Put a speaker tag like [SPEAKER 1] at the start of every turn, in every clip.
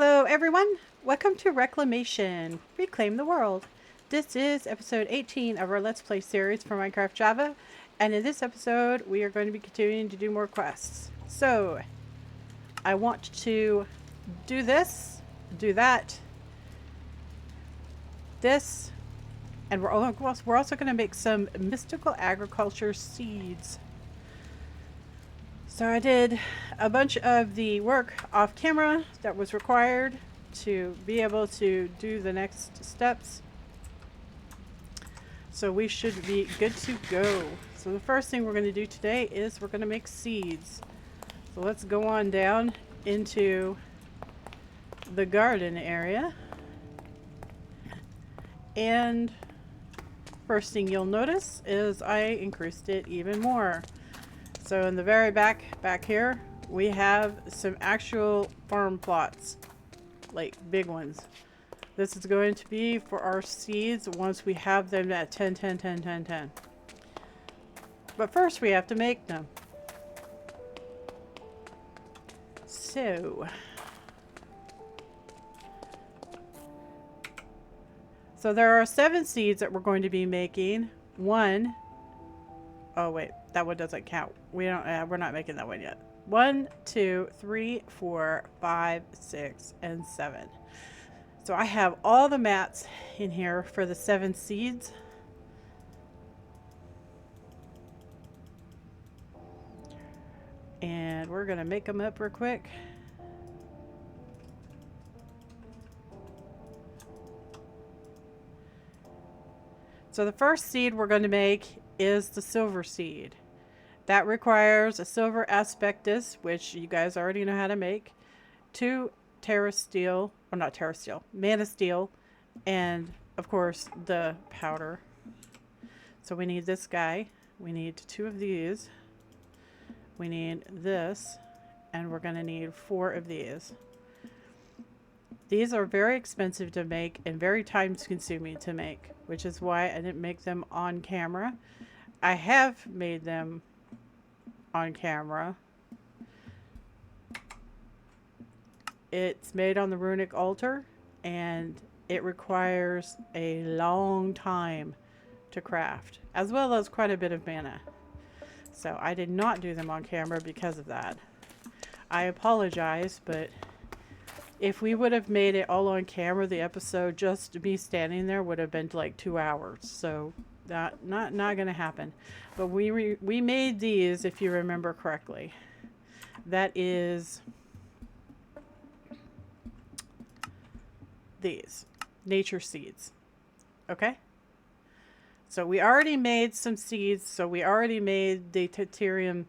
[SPEAKER 1] Hello everyone, welcome to Reclamation, Reclaim the World. This is episode 18 of our Let's Play series for Minecraft Java, and in this episode we are going to be continuing to do more quests. So, I want to do this, do that, this, and we're also going to make some mystical agriculture seeds. So I did a bunch of the work off camera that was required to be able to do the next steps. So we should be good to go. So the first thing we're going to do today is we're going to make seeds. So let's go on down into the garden area. And first thing you'll notice is I increased it even more. So in the very back here, we have some actual farm plots, like big ones. This is going to be for our seeds once we have them at 10, 10, 10, 10, 10. But first we have to make them. So there are 7 seeds that we're going to be making. Oh wait, that one doesn't count. We're not making that one yet. 1, 2, 3, 4, 5, 6, and 7. So I have all the mats in here for the 7 seeds. And we're gonna make them up real quick. So the first seed we're going to make is the silver seed. That requires a silver aspectus, which you guys already know how to make, 2 mana steel, and of course the powder. So we need this guy, we need 2 of these, we need this, and we're going to need 4 of these. These are very expensive to make and very time consuming to make, which is why I didn't make them on camera. I have made them on camera. It's made on the runic altar and it requires a long time to craft, as well as quite a bit of mana. So I did not do them on camera because of that. I apologize, but if we would have made it all on camera, the episode just me standing there would have been like 2 hours. So that not gonna happen. But we made these, if you remember correctly. That is these nature seeds. Okay? So we already made some seeds. So we already made the tertium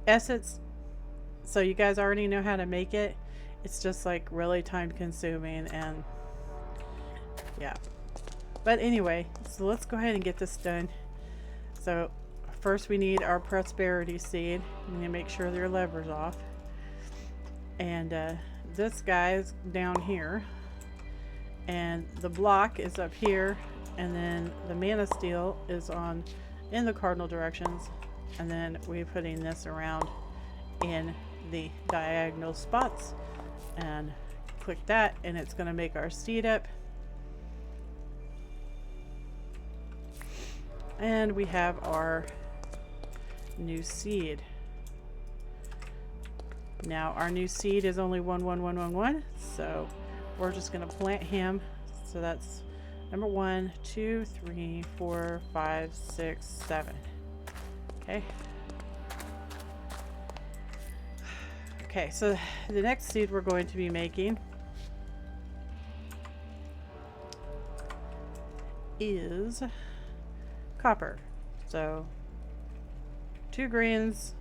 [SPEAKER 1] essence. So you guys already know how to make it. It's just like really time consuming and yeah. But anyway, so let's go ahead and get this done. So first we need our prosperity seed. We need to make sure their lever's off. And this guy's down here. And the block is up here. And then the mana steel is in the cardinal directions. And then we're putting this around in the diagonal spots. And click that and it's going to make our seed up. And we have our new seed. Now our new seed is only 1, 1, 1, 1, 1. So we're just going to plant him. So that's number 1, 2, 3, 4, 5, 6, 7. Okay. Okay, so the next seed we're going to be making is copper. So 2 greens,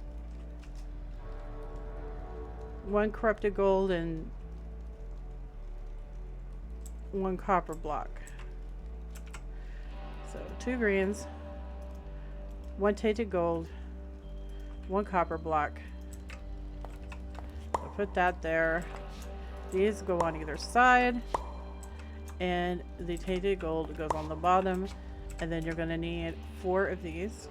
[SPEAKER 1] 1 corrupted gold, and 1 copper block. So 2 greens, 1 tainted gold, 1 copper block. So put that there. These go on either side, and the tainted gold goes on the bottom. And then you're going to need 4 of these.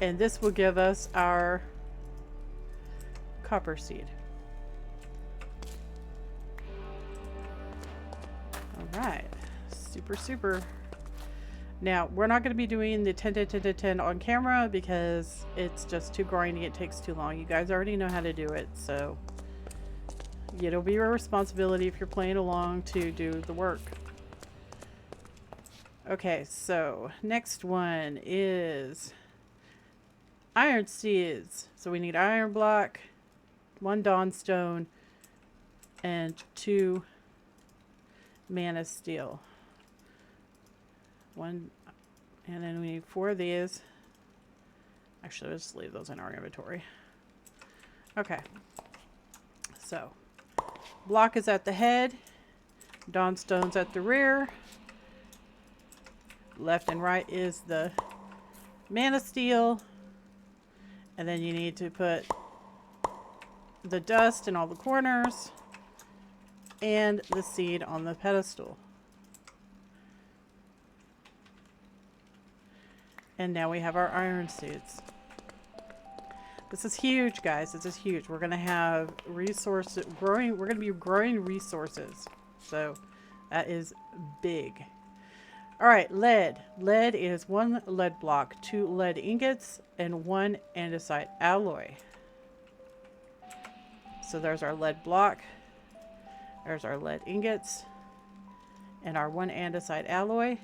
[SPEAKER 1] And this will give us our copper seed. All right, super. Now, we're not going to be doing the 10 on camera because it's just too grindy. It takes too long. You guys already know how to do it, so it'll be your responsibility if you're playing along to do the work. Okay, so next one is iron seeds. So we need iron block, 1 dawnstone, and 2 mana steel. 1, and then we need 4 of these. Actually, let's leave those in our inventory. Okay, so block is at the head, dawnstone's at the rear, left and right is the mana steel, and then you need to put the dust in all the corners and the seed on the pedestal. And now we have our iron seeds. This is huge, guys. This is huge. We're going to have resources growing. We're going to be growing resources. So that is big. All right, lead. Lead is 1 lead block, 2 lead ingots, and 1 andesite alloy. So there's our lead block. There's our lead ingots. And our 1 andesite alloy.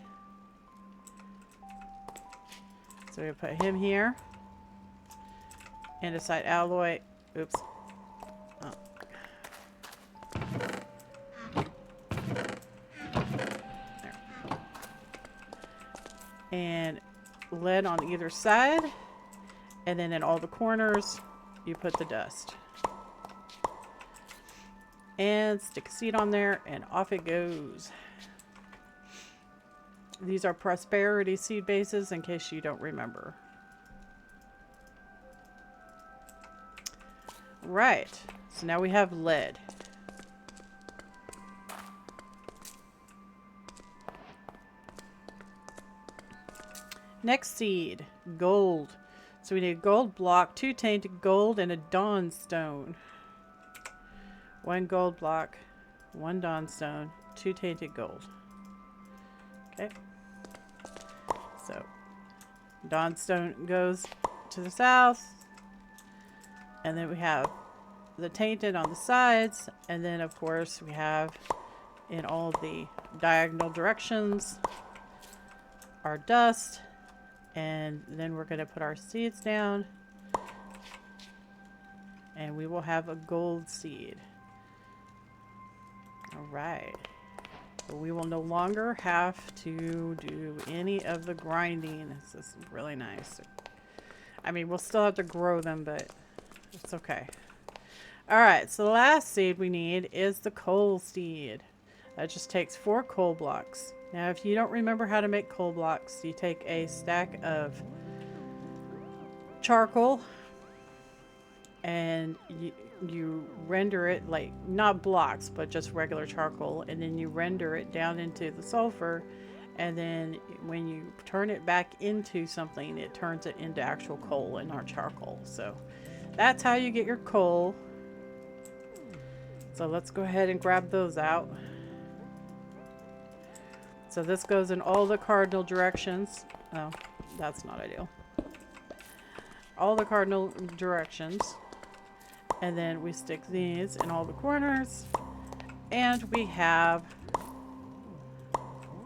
[SPEAKER 1] So we put him here. Andesite alloy. Oops. Oh. There. And lead on either side. And then in all the corners, you put the dust. And stick a seed on there, and off it goes. These are prosperity seed bases, in case you don't remember. Right, so now we have lead. Next seed, gold. So we need a gold block, 2 tainted gold, and a dawnstone. 1 gold block, 1 dawnstone, 2 tainted gold. Okay. So, dawnstone goes to the south. And then we have the tainted on the sides. And then, of course, we have in all the diagonal directions our dust. And then we're going to put our seeds down. And we will have a gold seed. All right. We will no longer have to do any of the grinding. This is really nice. I mean, we'll still have to grow them, but it's okay. All right, so the last seed we need is the coal seed. That just takes 4 coal blocks. Now, if you don't remember how to make coal blocks, you take a stack of charcoal and you render it, like not blocks but just regular charcoal, and then you render it down into the sulfur, and then when you turn it back into something, it turns it into actual coal and our charcoal. So that's how you get your coal. So let's go ahead and grab those out. So this goes in all the cardinal directions. Oh, that's not ideal. All the cardinal directions. And then we stick these in all the corners. And we have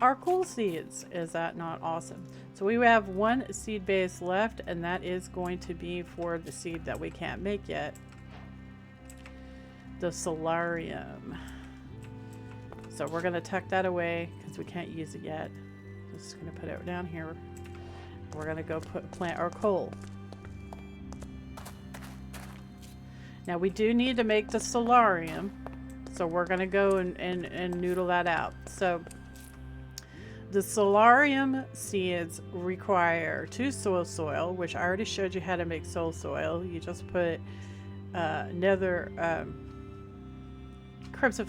[SPEAKER 1] our coal seeds. Is that not awesome? So we have 1 seed base left, and that is going to be for the seed that we can't make yet. The solarium. So we're going to tuck that away because we can't use it yet. Just going to put it down here. We're going to go plant our coal. Now we do need to make the solarium, so we're going to go and noodle that out. So the solarium seeds require 2 soil, which I already showed you how to make soil. You just put crimson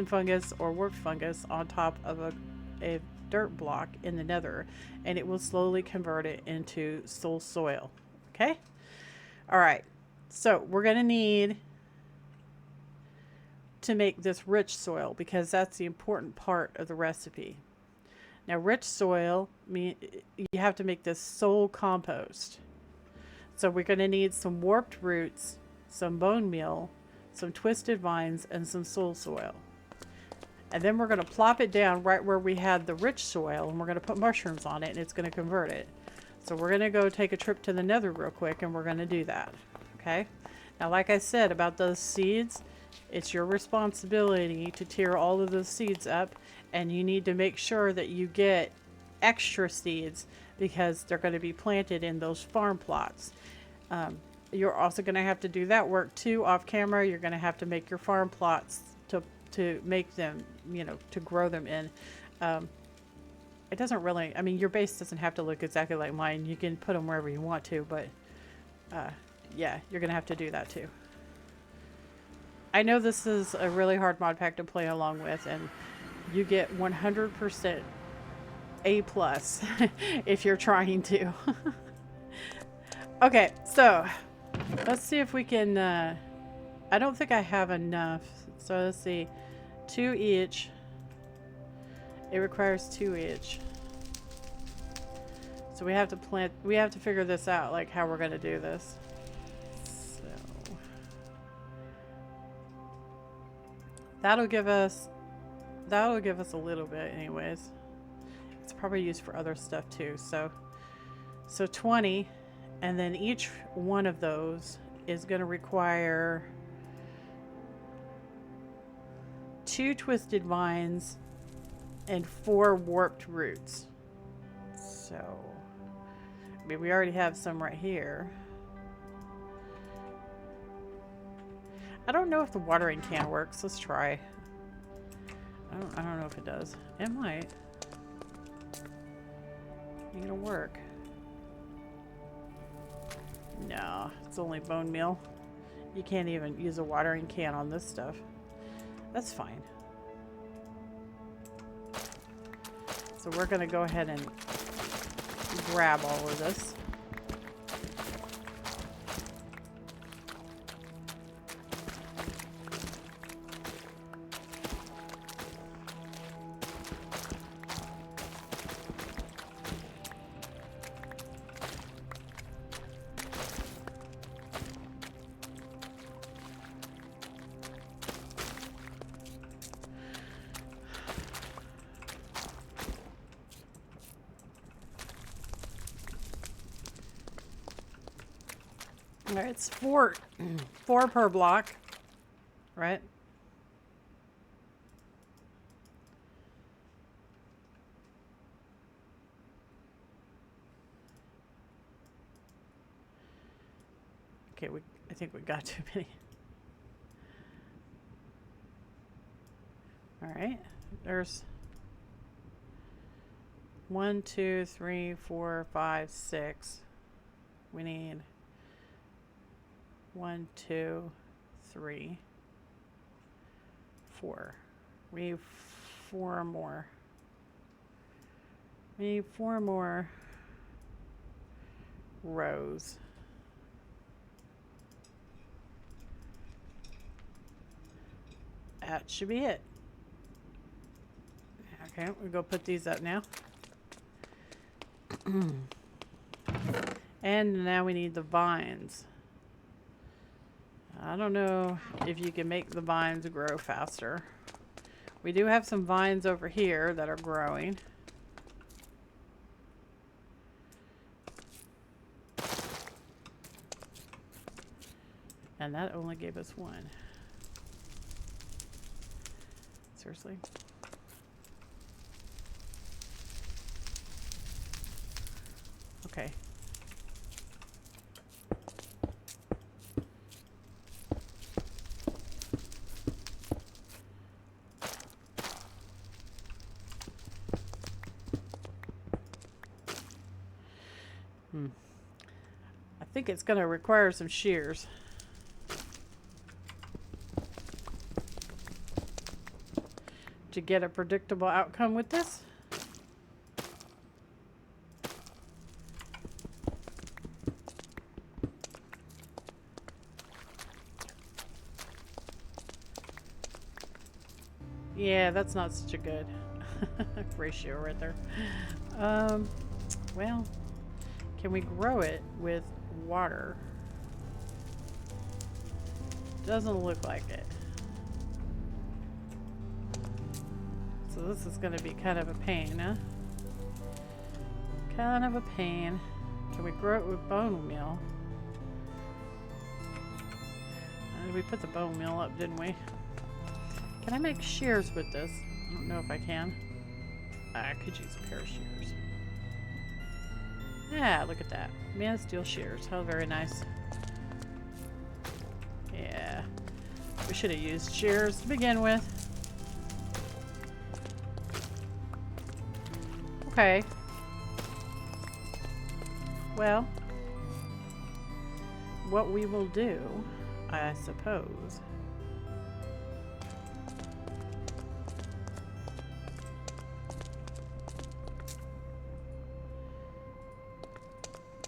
[SPEAKER 1] fungus or warp fungus on top of a dirt block in the nether, and it will slowly convert it into soul soil. Okay? Alright, so we're going to need to make this rich soil because that's the important part of the recipe. Now, rich soil, you have to make this soul compost. So we're going to need some warped roots, some bone meal, some twisted vines, and some soul soil. And then we're going to plop it down right where we had the rich soil, and we're going to put mushrooms on it, and it's going to convert it. So we're going to go take a trip to the nether real quick, and we're going to do that. Okay? Now, like I said about those seeds, it's your responsibility to tear all of those seeds up, and you need to make sure that you get extra seeds because they're going to be planted in those farm plots. You're also going to have to do that work too off camera. You're going to have to make your farm plots to make them, you know, to grow them in. It doesn't really, I mean, your base doesn't have to look exactly like mine. You can put them wherever you want to, but yeah, you're going to have to do that too. I know this is a really hard mod pack to play along with, and you get 100% A+ if you're trying to. Okay, so let's see if we can, I don't think I have enough. So let's see, 2 each. It requires 2 each. So we have to figure this out, like how we're going to do this. So that'll give us a little bit anyways. It's probably used for other stuff too. So 20, and then each one of those is going to require 2 twisted vines and 4 warped roots. So, I mean, we already have some right here. I don't know if the watering can works. Let's try. I don't know if it does. It might. Ain't gonna work. No, it's only bone meal. You can't even use a watering can on this stuff. That's fine. So we're going to go ahead and grab all of this. Alright, it's 4 per block, right? Okay, I think we got too many. Alright, there's 1, 2, 3, 4, 5, 6. We need 1, 2, 3, 4. We need 4 more. We need 4 more rows. That should be it. Okay, we'll go put these up now. And now we need the vines. I don't know if you can make the vines grow faster. We do have some vines over here that are growing. And that only gave us 1. Seriously? Okay. I think it's going to require some shears. To get a predictable outcome with this. Yeah, that's not such a good ratio right there. Well, can we grow it with water? Doesn't look like it. So this is going to be kind of a pain, huh? Kind of a pain. Can we grow it with bone meal? We put the bone meal up, didn't we? Can I make shears with this? I don't know if I can. I could use a pair of shears. Yeah, look at that. Man, steel shears. How very nice. Yeah. We should have used shears to begin with. Okay. Well, what we will do, I suppose,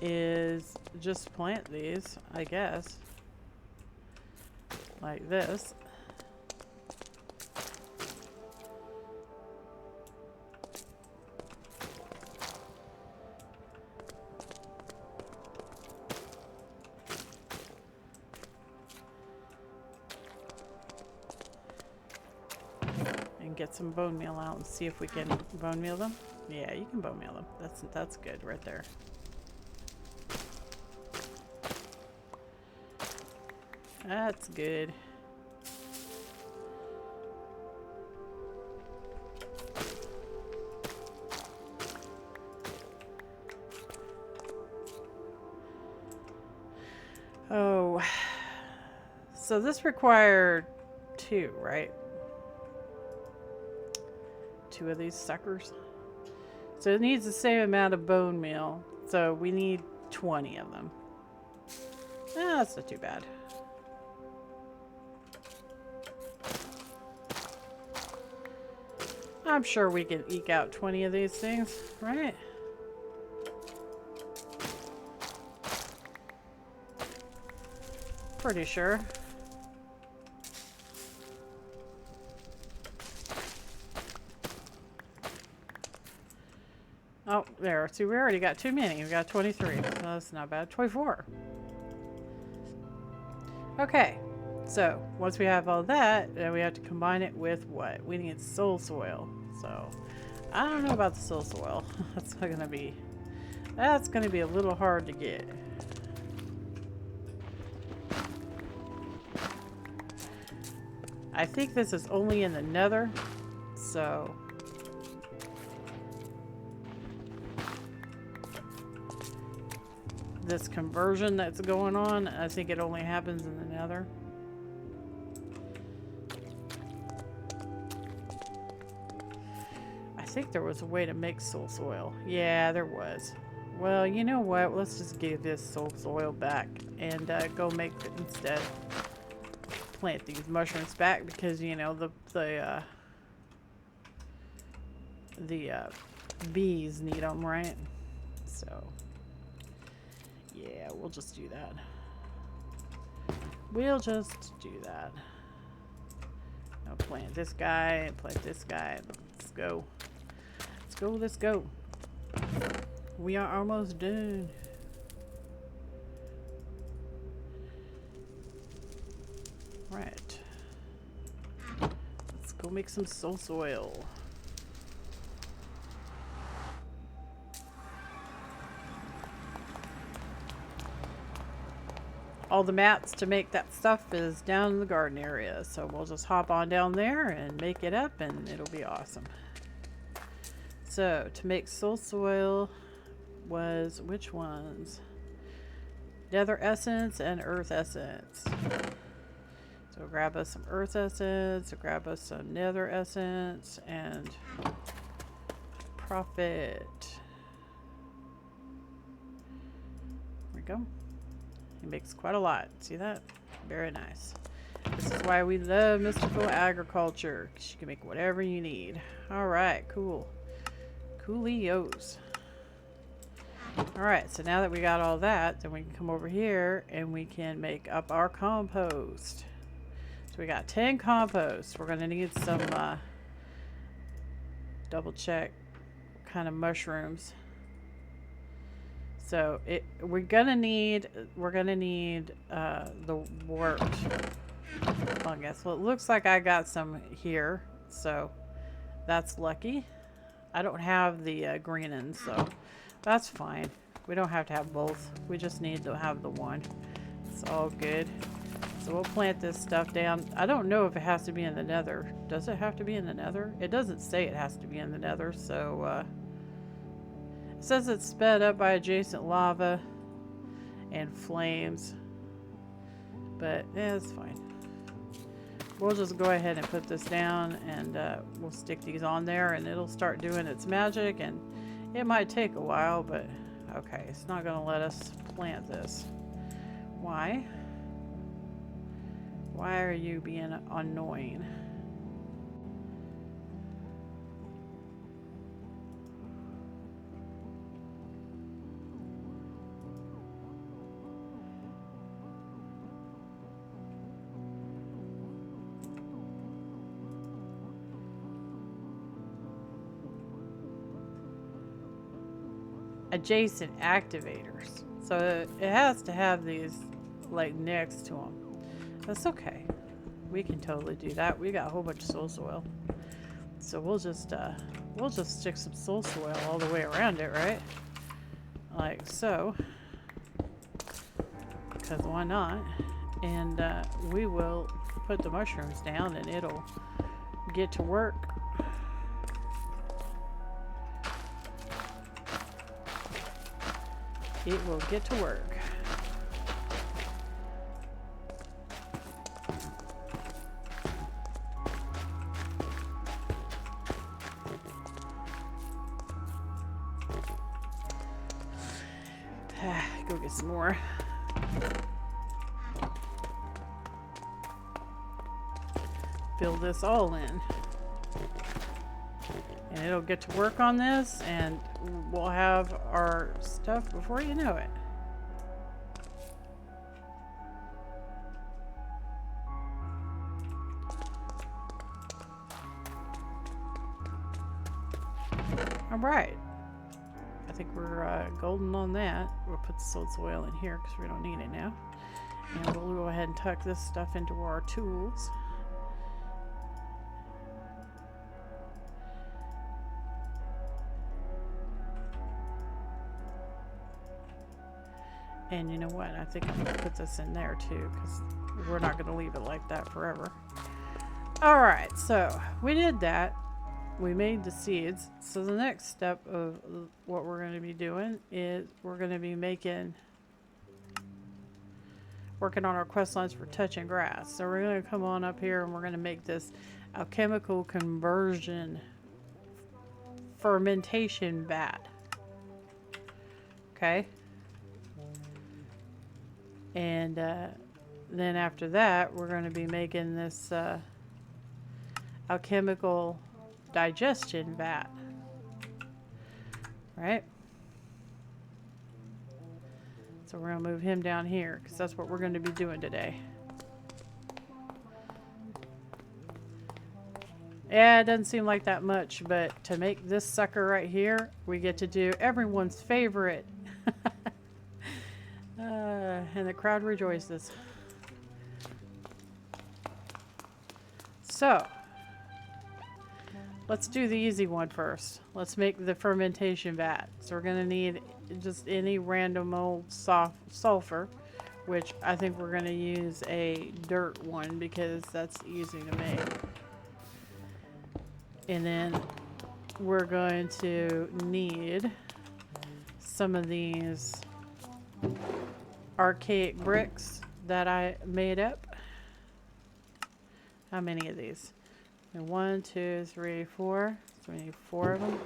[SPEAKER 1] is just plant these, I guess, like this. And get some bone meal out and see if we can bone meal them. Yeah, you can bone meal them. That's good right there. That's good. Oh, so this required 2, right? 2 of these suckers. So it needs the same amount of bone meal. So we need 20 of them. That's not too bad. I'm sure we can eke out 20 of these things, right? Pretty sure. Oh, there. See, we already got too many. We got 23. So that's not bad. 24. Okay. So, once we have all that, then we have to combine it with what? We need soul soil. So, I don't know about the soul soil. That's gonna be a little hard to get. I think this is only in the nether, so this conversion that's going on, I think it only happens in the nether. I think there was a way to make soul soil. Yeah, there was. Well, you know what? Let's just give this soul soil back and go make it instead. Plant these mushrooms back because, you know, the bees need them, right? So, yeah, we'll just do that. We'll just do that. Now plant this guy, plant this guy. Let's go. Let's go, let's go. We are almost done. Right. Let's go make some soul soil. All the mats to make that stuff is down in the garden area, so we'll just hop on down there and make it up and it'll be awesome. So to make soul soil was which ones? Nether essence and earth essence. So grab us some earth essence, grab us some nether essence, and profit. There we go. He makes quite a lot. See that? Very nice. This is why we love mystical agriculture, because you can make whatever you need. Alright, cool. Coolios. Alright, so now that we got all that, then we can come over here and we can make up our compost. So we got 10 compost. We're going to need some double check what kind of mushrooms. So we're gonna need the wart fungus. Well, it looks like I got some here, so that's lucky. I don't have the green ones, so that's fine. We don't have to have both. We just need to have the one. It's all good. So we'll plant this stuff down. I don't know if it has to be in the nether. Does it have to be in the nether? It doesn't say it has to be in the nether, so it says it's sped up by adjacent lava and flames. But yeah, it's fine. We'll just go ahead and put this down, and we'll stick these on there, and it'll start doing its magic. And it might take a while, but okay, it's not going to let us plant this. Why? Why are you being annoying? Adjacent activators. So it has to have these like next to them. That's okay. We can totally do that. We got a whole bunch of soul soil. So we'll just stick some soul soil all the way around it, right? Like so. Because why not? And we will put the mushrooms down, and it'll get to work. It will get to work. Go get some more. Fill this all in. And it'll get to work on this, and we'll have our stuff before you know it. All right. I think we're golden on that. We'll put the soul soil in here because we don't need it now. And we'll go ahead and tuck this stuff into our tools. And you know what? I think I'm going to put this in there too, because we're not going to leave it like that forever. Alright, so we did that. We made the seeds. So the next step of what we're going to be doing is we're going to be working on our quest lines for touching grass. So we're going to come on up here, and we're going to make this alchemical conversion fermentation vat. Okay? And then after that, we're going to be making this alchemical digestion vat. Right? So we're going to move him down here, because that's what we're going to be doing today. Yeah, it doesn't seem like that much, but to make this sucker right here, we get to do everyone's favorite. And the crowd rejoices. So, let's do the easy one first. Let's make the fermentation vat. So we're going to need just any random old sulfur, which I think we're going to use a dirt one because that's easy to make. And then we're going to need some of these archaic bricks that I made up. How many of these? 1, 2, 3, 4. So we need 4 of them.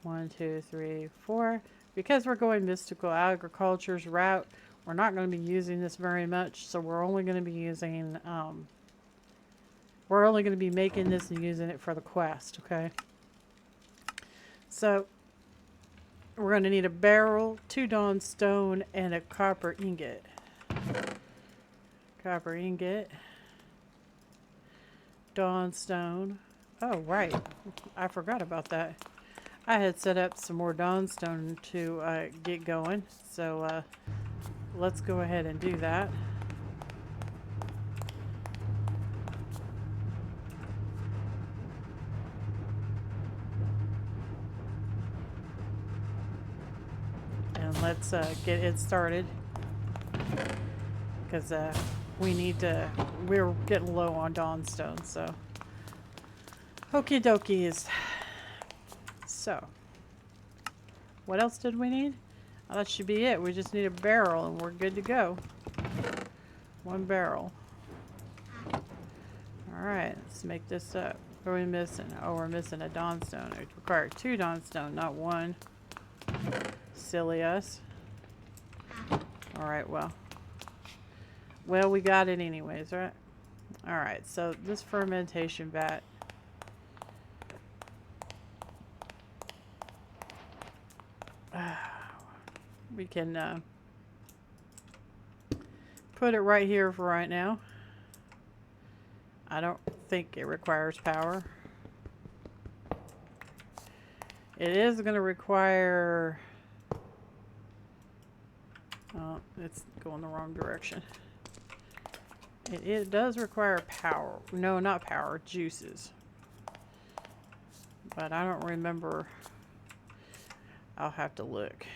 [SPEAKER 1] 1, 2, 3, 4. Because we're going mystical agriculture's route, we're not going to be using this very much. So we're only going to be using, we're only going to be making this and using it for the quest, okay? So we're going to need a barrel, 2 dawn stone, and a copper ingot. Copper ingot. Dawn stone. Oh, right. I forgot about that. I had set up some more dawnstone to get going. So let's go ahead and do that. And let's get it started. Because we need to... We're getting low on dawnstone, so... Okie dokies. So, what else did we need? Oh, that should be it. We just need a barrel and we're good to go. One barrel. Alright, let's make this up. What are we missing? Oh, we're missing a dawnstone. It requires 2 dawnstone, not 1. Silly us. Alright, well. Well, we got it anyways, right? Alright, so this fermentation vat. We can put it right here for right now. I don't think it requires power. It is going to require... Oh, it's going the wrong direction. It does require power. No, not power, juices. But I don't remember. I'll have to look.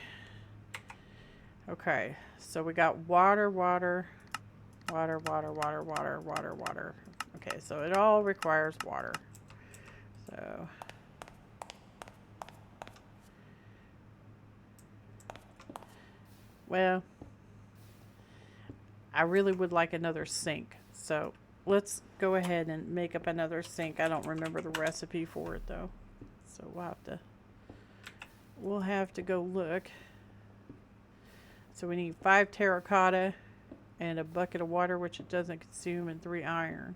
[SPEAKER 1] Okay, so we got water. Okay, so it all requires water. So well, I really would like another sink. So let's go ahead and make up another sink. I don't remember the recipe for it though. So we'll have to go look. So we need 5 terracotta and a bucket of water, which it doesn't consume, and 3 iron.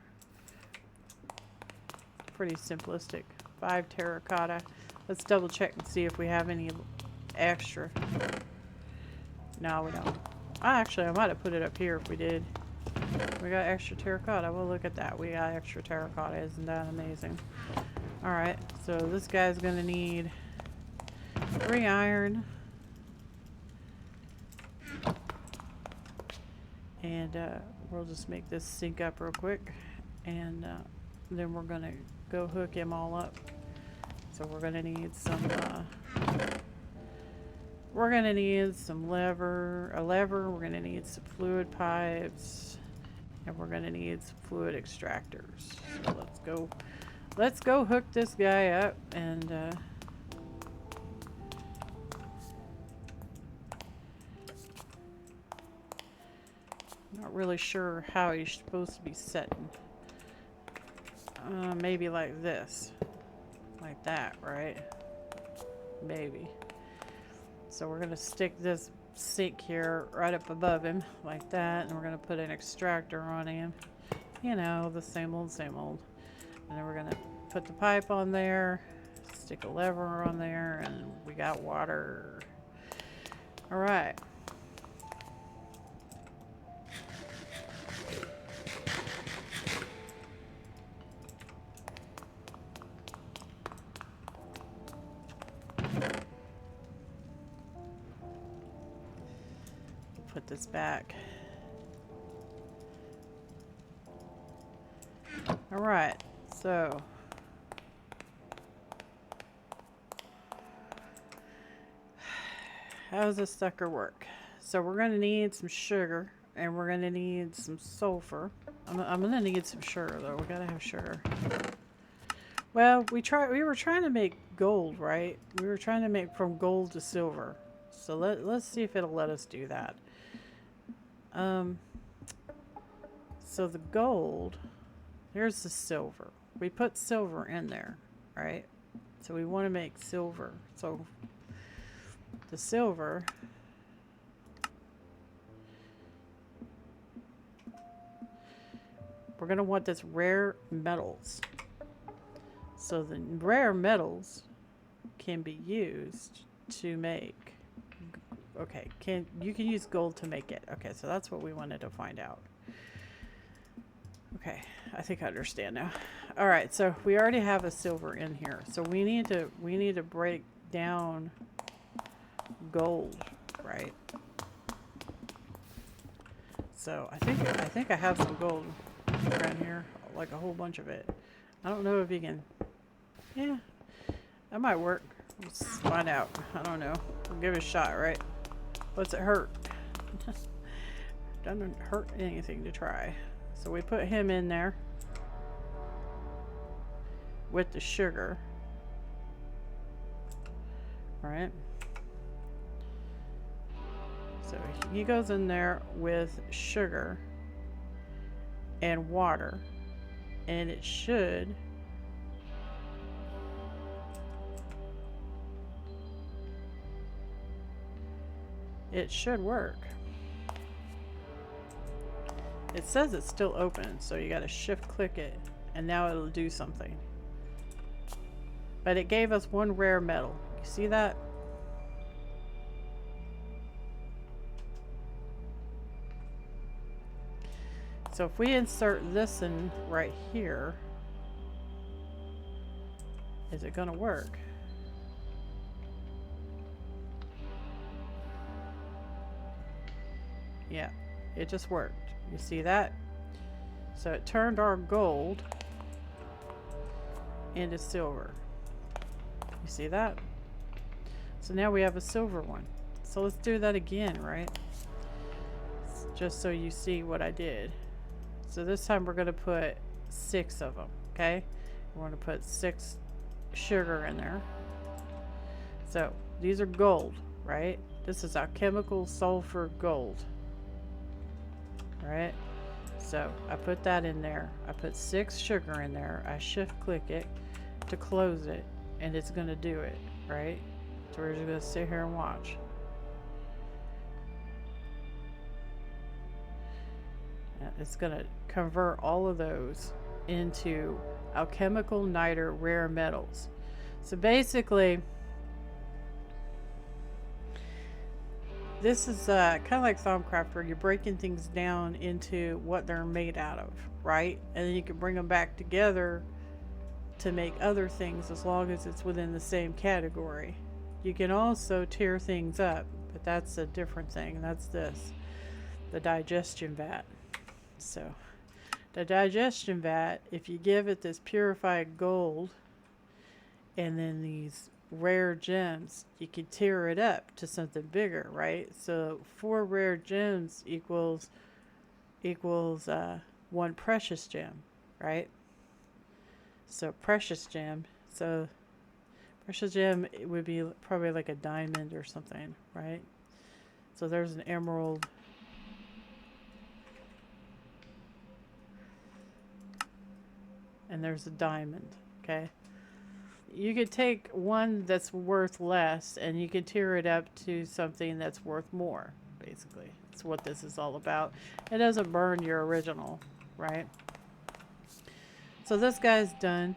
[SPEAKER 1] Pretty simplistic. 5 terracotta. Let's double check and see if we have any extra. No, we don't. Actually, I might have put it up here if we did. We got extra terracotta. Well, look at that. We got extra terracotta. Isn't that amazing? Alright, so this guy's going to need 3 iron. And we'll just make this sink up real quick. And then we're going to go hook him all up. So we're going to need some... we're going to need some lever. We're going to need some fluid pipes. And we're going to need some fluid extractors. So let's go hook this guy up. And... not really sure how he's supposed to be setting. Maybe like this. Like that, right? Maybe. So we're going to stick this sink here right up above him, like that. And we're going to put an extractor on him. You know, the same old, same old. And then we're going to put the pipe on there. Stick a lever on there. And we got water. Alright. Put this back. Alright, so how does this sucker work? So we're going to need some sugar and we're going to need some sulfur. I'm going to need some sugar though. We got to have sugar. Well, we were trying to make gold, right? We were trying to make from gold to silver. So let's see if it'll let us do that. So the gold, here's the silver. We put silver in there, right? So we want to make silver. So the silver, we're going to want this rare metals. So the rare metals can be used to make... Okay, you can use gold to make it. Okay, so that's what we wanted to find out. Okay, I think I understand now. All right, so we already have a silver in here, so we need to break down gold, right? So I think I have some gold around here, like a whole bunch of it. I don't know if you can. Yeah, that might work. Let's find out. I don't know. We'll give it a shot, right? What's it hurt? Doesn't hurt anything to try. So we put him in there with the sugar, right? So he goes in there with sugar and water, and it should work. It says it's still open, so you gotta shift click it, and now it'll do something. But it gave us one rare metal. You see that? So if we insert this in right here, is it gonna work? Yeah, it just worked. You see that? So it turned our gold into silver. You see that? So now we have a silver one. So let's do that again, right? Just so you see what I did. So this time we're going to put 6 of them, okay? We're going to put 6 sugar in there. So these are gold, right? This is alchemical sulfur gold. Right? So I put that in there. I put 6 sugar in there. I shift click it to close it, and it's going to do it, right? So we're just going to sit here and watch. It's going to convert all of those into alchemical niter rare metals. So basically, this is kind of like Thaumcraft, where you're breaking things down into what they're made out of, right? And then you can bring them back together to make other things, as long as it's within the same category. You can also tear things up, but that's a different thing. That's this, the digestion vat. So the digestion vat, if you give it this purified gold and then these rare gems, you can tear it up to something bigger, right? So 4 rare gems equals 1 precious gem, right? So precious gem, it would be probably like a diamond or something, right? So there's an emerald. And there's a diamond, okay? You could take one that's worth less and you could tear it up to something that's worth more, basically. That's what this is all about. It doesn't burn your original, right? So this guy's done.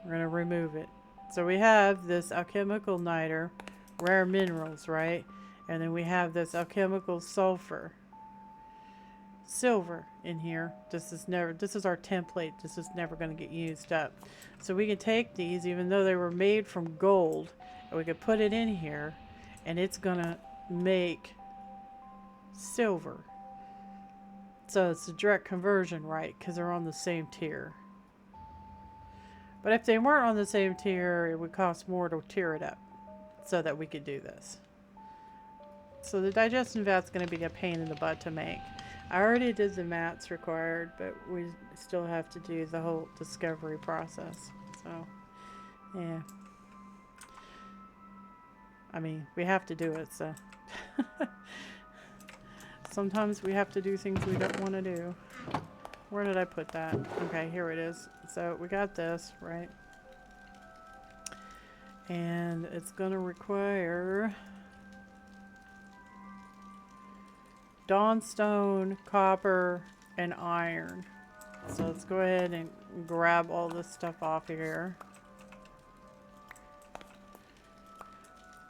[SPEAKER 1] We're going to remove it. So we have this alchemical niter, rare minerals, right? And then we have this alchemical sulfur, silver in here. This is our template. This is never going to get used up. So we can take these, even though they were made from gold, and we could put it in here, and it's going to make silver. So it's a direct conversion, right? Because they're on the same tier. But if they weren't on the same tier, it would cost more to tear it up so that we could do this. So the digestion vat's going to be a pain in the butt to make. I already did the mats required, but we still have to do the whole discovery process. So, yeah. I mean, we have to do it, so. Sometimes we have to do things we don't want to do. Where did I put that? Okay, here it is. So we got this, right? And it's going to require dawnstone, copper, and iron. So let's go ahead and grab all this stuff off here.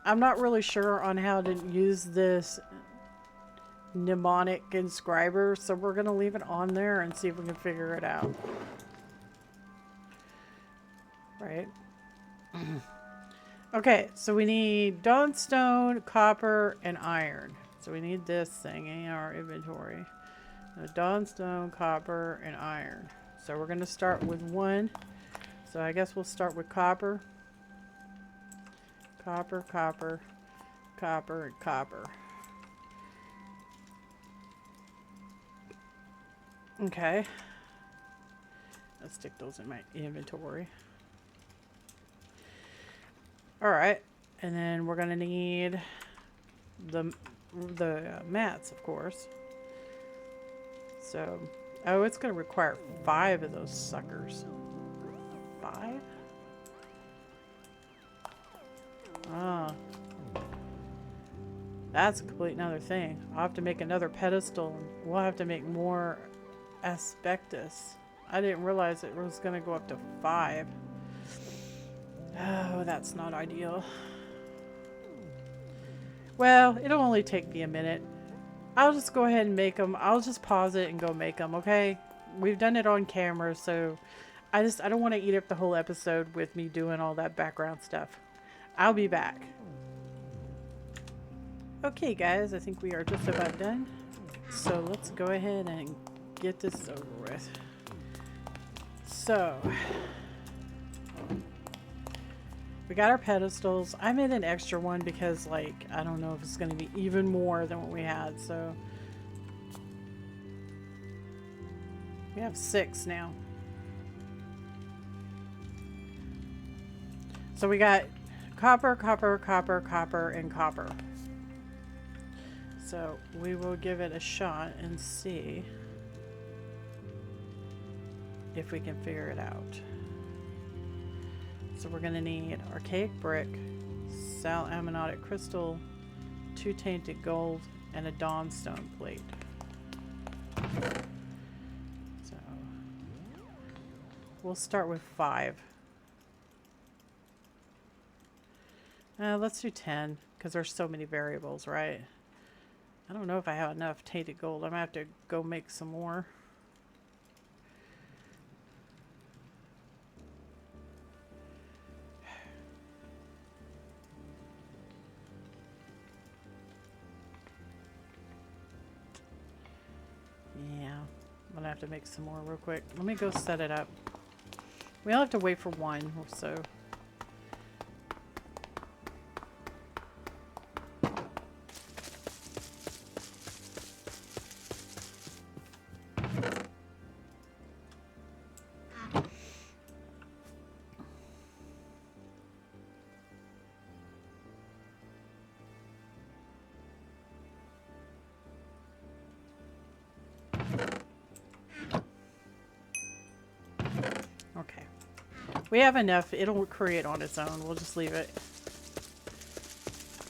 [SPEAKER 1] I'm not really sure on how to use this mnemonic inscriber, so we're gonna leave it on there and see if we can figure it out. Right? Okay, so we need dawnstone, copper, and iron. So we need this thing in our inventory. Dawnstone, copper, and iron. So we're gonna start with one. So I guess we'll start with copper. Copper, copper, copper, and copper. Okay. Let's stick those in my inventory. Alright. And then we're going to need the mats, of course. So, oh, it's going to require 5 of those suckers. 5? Ah. That's a complete another thing. I'll have to make another pedestal. And we'll have to make more asbestos. I didn't realize it was going to go up to 5. Oh, that's not ideal. Well, it'll only take me a minute. I'll just go ahead and make them. I'll just pause it and go make them, okay? We've done it on camera, so I don't want to eat up the whole episode with me doing all that background stuff. I'll be back. Okay, guys, I think we are just about done. So let's go ahead and get this over with. So we got our pedestals. I made an extra one because, like, I don't know if it's going to be even more than what we had. So we have 6 now. So we got copper, copper, copper, copper, and copper. So we will give it a shot and see if we can figure it out. So we're going to need archaic brick, sal ammonite crystal, 2 tainted gold, and a dawnstone plate. So we'll start with 5. Let's do 10 because there's so many variables, right? I don't know if I have enough tainted gold. I'm going to have to go make some more. Yeah, I'm going to have to make some more real quick. Let me go set it up. We'll have to wait for 1 or so. Okay. We have enough. It'll create on its own. We'll just leave it.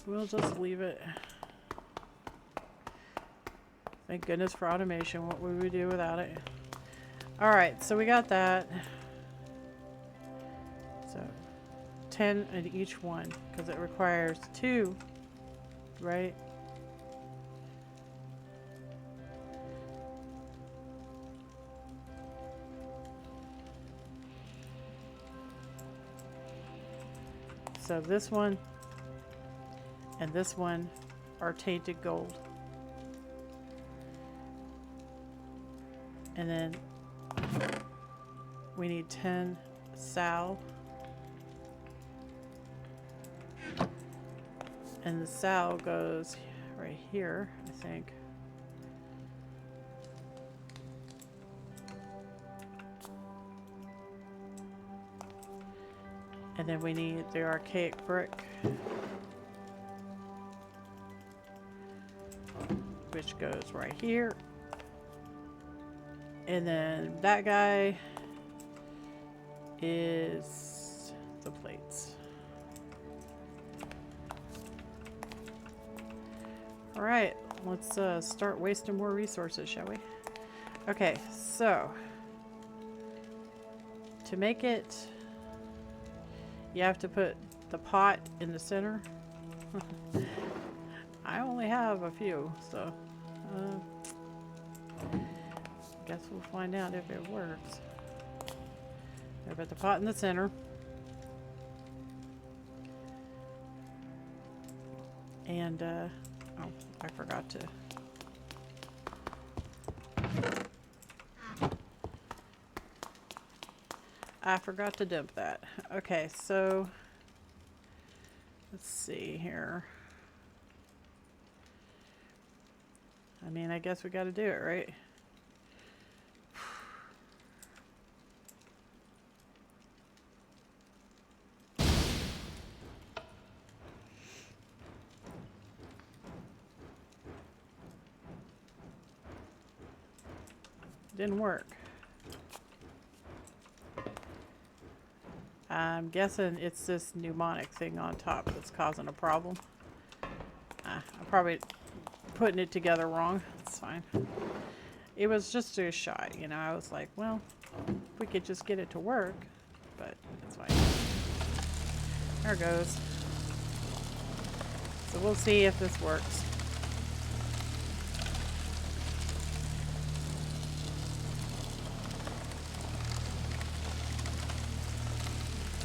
[SPEAKER 1] We'll just leave it. Thank goodness for automation. What would we do without it? Alright, so we got that. So 10 in each one because it requires 2, right? So this one and this one are tainted gold. And then we need 10 sal. And the sal goes right here, I think. And then we need the archaic brick, which goes right here. And then that guy is the plates. All right, let's start wasting more resources, shall we? Okay, so to make it, you have to put the pot in the center. I only have a few, so Guess we'll find out if it works. There, put the pot in the center. And, oh, I forgot to. I forgot to dump that. Okay, so let's see here. I mean, I guess we got to do it, right? Didn't work. I'm guessing it's this mnemonic thing on top that's causing a problem. I'm probably putting it together wrong. It's fine. It was just a shot, you know. I was like, well, if we could just get it to work, but it's fine. There it goes. So we'll see if this works.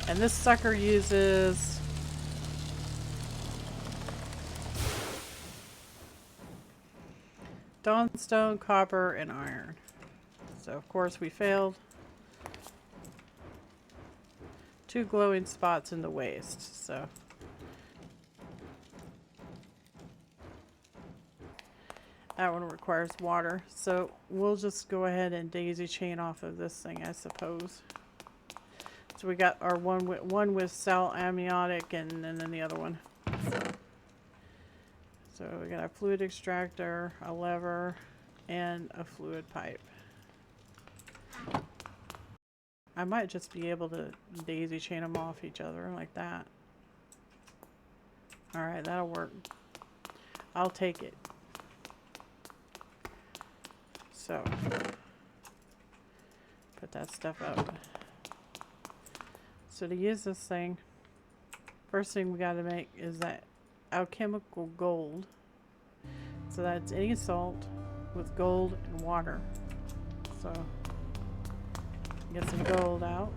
[SPEAKER 1] And this sucker uses dawnstone, copper, and iron. So of course we failed. 2 glowing spots in the waste. So that one requires water. So we'll just go ahead and daisy chain off of this thing, I suppose. So we got our one with sal amniotic and then the other one. So we got a fluid extractor, a lever, and a fluid pipe. I might just be able to daisy chain them off each other like that. Alright, that'll work. I'll take it. So, put that stuff up. So to use this thing, first thing we got to make is that alchemical gold. So that's any salt with gold and water. So get some gold out.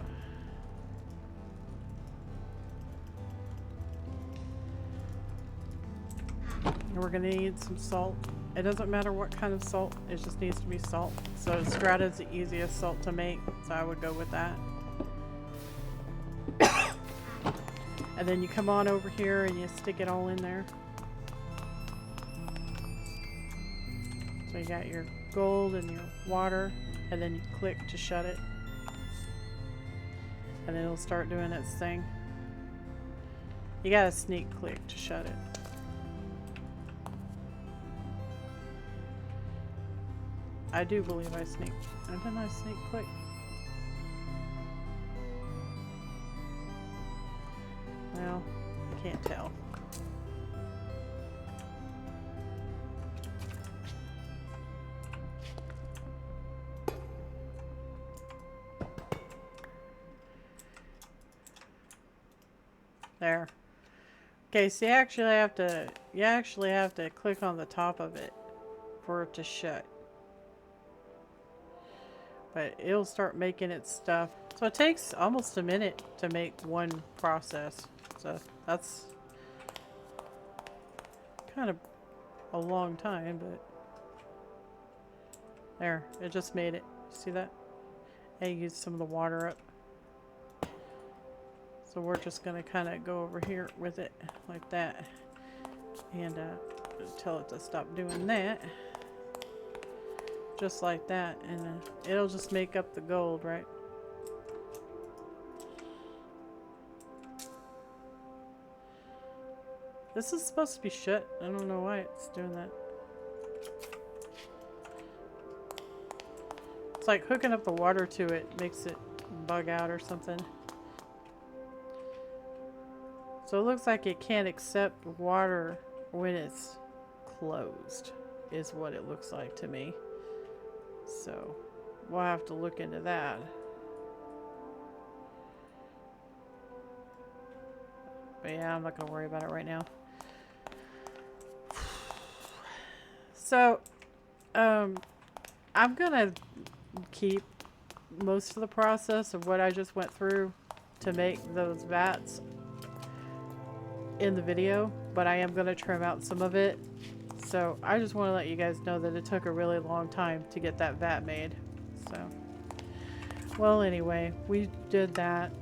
[SPEAKER 1] And we're going to need some salt. It doesn't matter what kind of salt, it just needs to be salt. So strata is the easiest salt to make, so I would go with that. And then you come on over here and you stick it all in there. So you got your gold and your water, and then you click to shut it. And then it'll start doing its thing. You gotta sneak click to shut it. I do believe I sneak. Didn't I sneak click? Well, I can't tell. There. Okay, so you actually have to click on the top of it for it to shut. But it'll start making its stuff. So it takes almost a minute to make one process. So that's kind of a long time, but there, it just made it. See that? I used some of the water up. So we're just going to kind of go over here with it like that and tell it to stop doing that. Just like that, and it'll just make up the gold, right? This is supposed to be shut. I don't know why it's doing that. It's like hooking up the water to it makes it bug out or something. So it looks like it can't accept water when it's closed, is what it looks like to me. So we'll have to look into that. But yeah, I'm not going to worry about it right now. So I'm gonna keep most of the process of what I just went through to make those vats in the video, but I am gonna trim out some of it. So I just want to let you guys know that it took a really long time to get that vat made. So, well, anyway, we did that.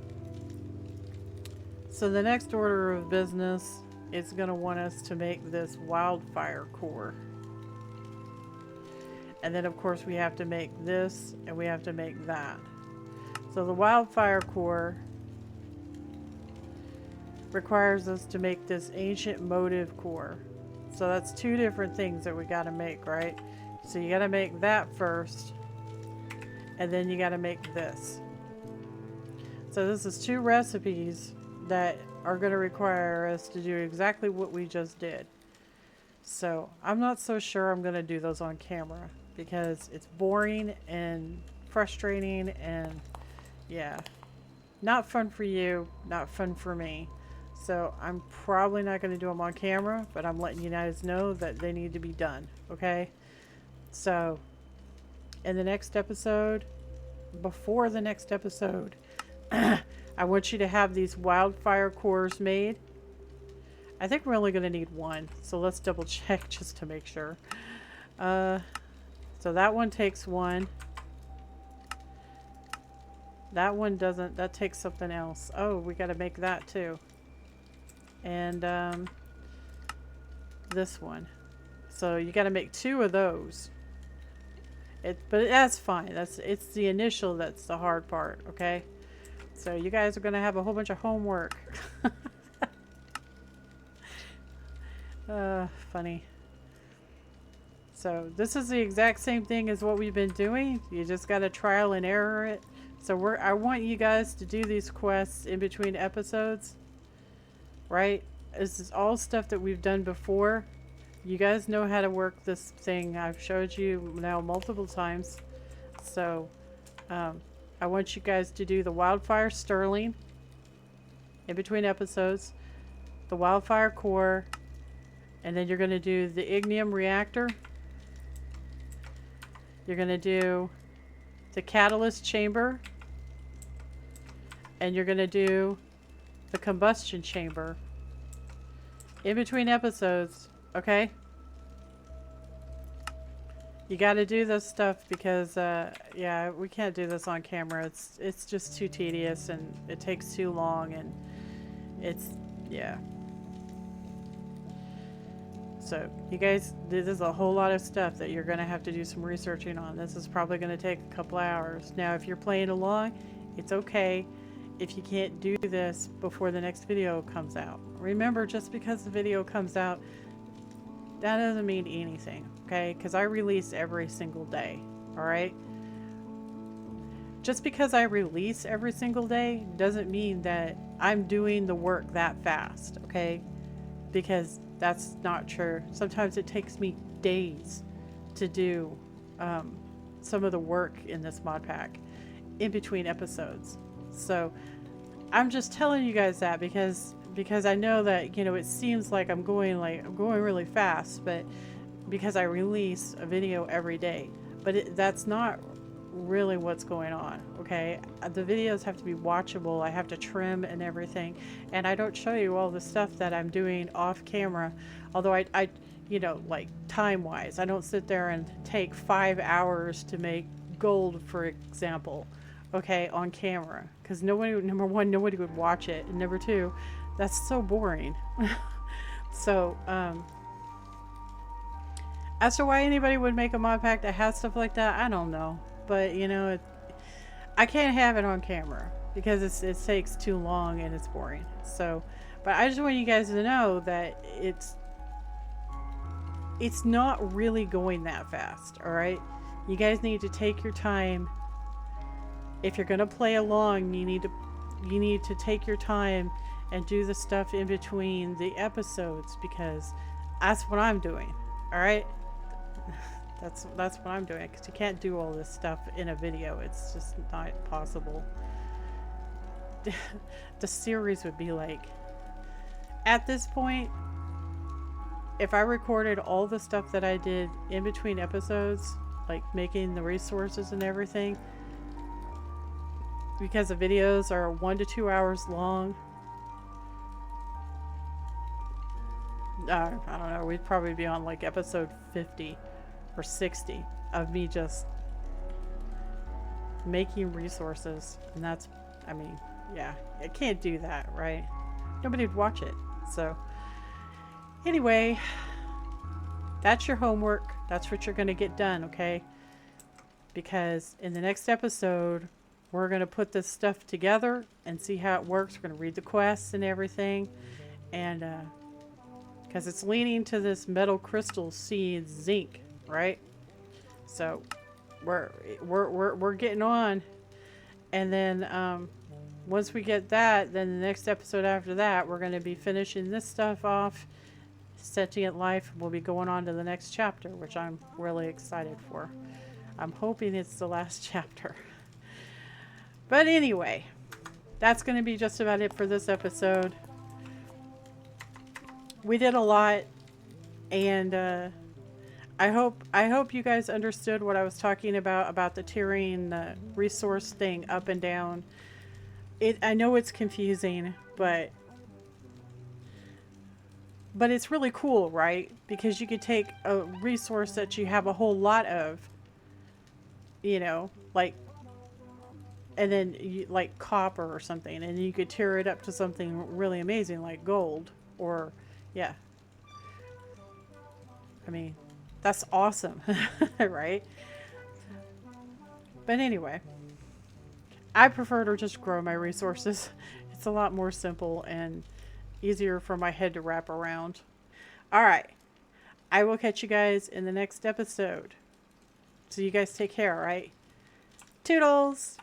[SPEAKER 1] So the next order of business is going to want us to make this wildfire core. And then of course we have to make this and we have to make that. So the wildfire core requires us to make this ancient motive core. So that's two different things that we got to make, right? So you got to make that first, and then you got to make this. So this is two recipes that are going to require us to do exactly what we just did. So I'm not so sure I'm going to do those on camera because it's boring and frustrating and yeah, not fun for you, not fun for me. So I'm probably not going to do them on camera, but I'm letting you guys know that they need to be done, okay? So in the next episode, before the next episode, I want you to have these wildfire cores made. I think we're only going to need one, so let's double check just to make sure. So that one takes one. That one doesn't, that takes something else. Oh, we got to make that too. And this one. So you got to make two of those. But that's fine. It's the initial that's the hard part, okay? So you guys are going to have a whole bunch of homework. Funny. So this is the exact same thing as what we've been doing. You just got to trial and error it. So I want you guys to do these quests in between episodes. Right? This is all stuff that we've done before. You guys know how to work this thing. I've showed you now multiple times. So I want you guys to do the wildfire sterling in between episodes, the wildfire core, and then you're going to do the ignium reactor. You're going to do the catalyst chamber, and you're going to do the combustion chamber in between episodes, okay? You got to do this stuff because yeah, we can't do this on camera. It's just too tedious and it takes too long and it's yeah. So you guys, this is a whole lot of stuff that you're gonna have to do some researching on. This is probably gonna take a couple hours. Now if you're playing along, it's okay if you can't do this before the next video comes out. Remember, just because the video comes out, that doesn't mean anything, okay? Because I release every single day, all right? Just because I release every single day doesn't mean that I'm doing the work that fast, okay? Because that's not true. Sometimes it takes me days to do some of the work in this mod pack in between episodes. So I'm just telling you guys that because I know that, you know, it seems like I'm going really fast, but because I release a video every day, but that's not really what's going on, okay? The videos have to be watchable. I have to trim and everything, and I don't show you all the stuff that I'm doing off camera, although I you know, like time wise, I don't sit there and take 5 hours to make gold, for example, okay, on camera, because nobody, number one, nobody would watch it, and number two, that's so boring. So as to why anybody would make a mod pack that has stuff like that, I don't know. But you know, I can't have it on camera because it takes too long and it's boring. So, but I just want you guys to know that it's not really going that fast. All right, you guys need to take your time. If you're gonna play along, you need to take your time and do the stuff in between the episodes, because that's what I'm doing. All right. That's what I'm doing, because you can't do all this stuff in a video. It's just not possible. The series would be like, at this point, if I recorded all the stuff that I did in between episodes, like making the resources and everything, because the videos are 1 to 2 hours long, I don't know, we'd probably be on like episode 50 or 60 of me just making resources. And that's, I mean, yeah, I can't do that, right? Nobody would watch it. So anyway, that's your homework. That's what you're going to get done, okay? Because in the next episode, we're going to put this stuff together and see how it works. We're going to read the quests and everything. And because it's leaning to this metal crystal seed zinc, right? So we're getting on. And then once we get that, then the next episode after that, we're going to be finishing this stuff off, Sentient Life. We'll be going on to the next chapter, which I'm really excited for. I'm hoping it's the last chapter. But anyway, that's going to be just about it for this episode. We did a lot, and I hope you guys understood what I was talking about the tiering, the resource thing up and down. I know it's confusing, but it's really cool, right? Because you could take a resource that you have a whole lot of, you know, like, and then you, like copper or something, and you could tear it up to something really amazing like gold, or yeah, I mean, that's awesome. Right? But anyway, I prefer to just grow my resources. It's a lot more simple and easier for my head to wrap around. All right, I will catch you guys in the next episode. So you guys take care, all right? Toodles!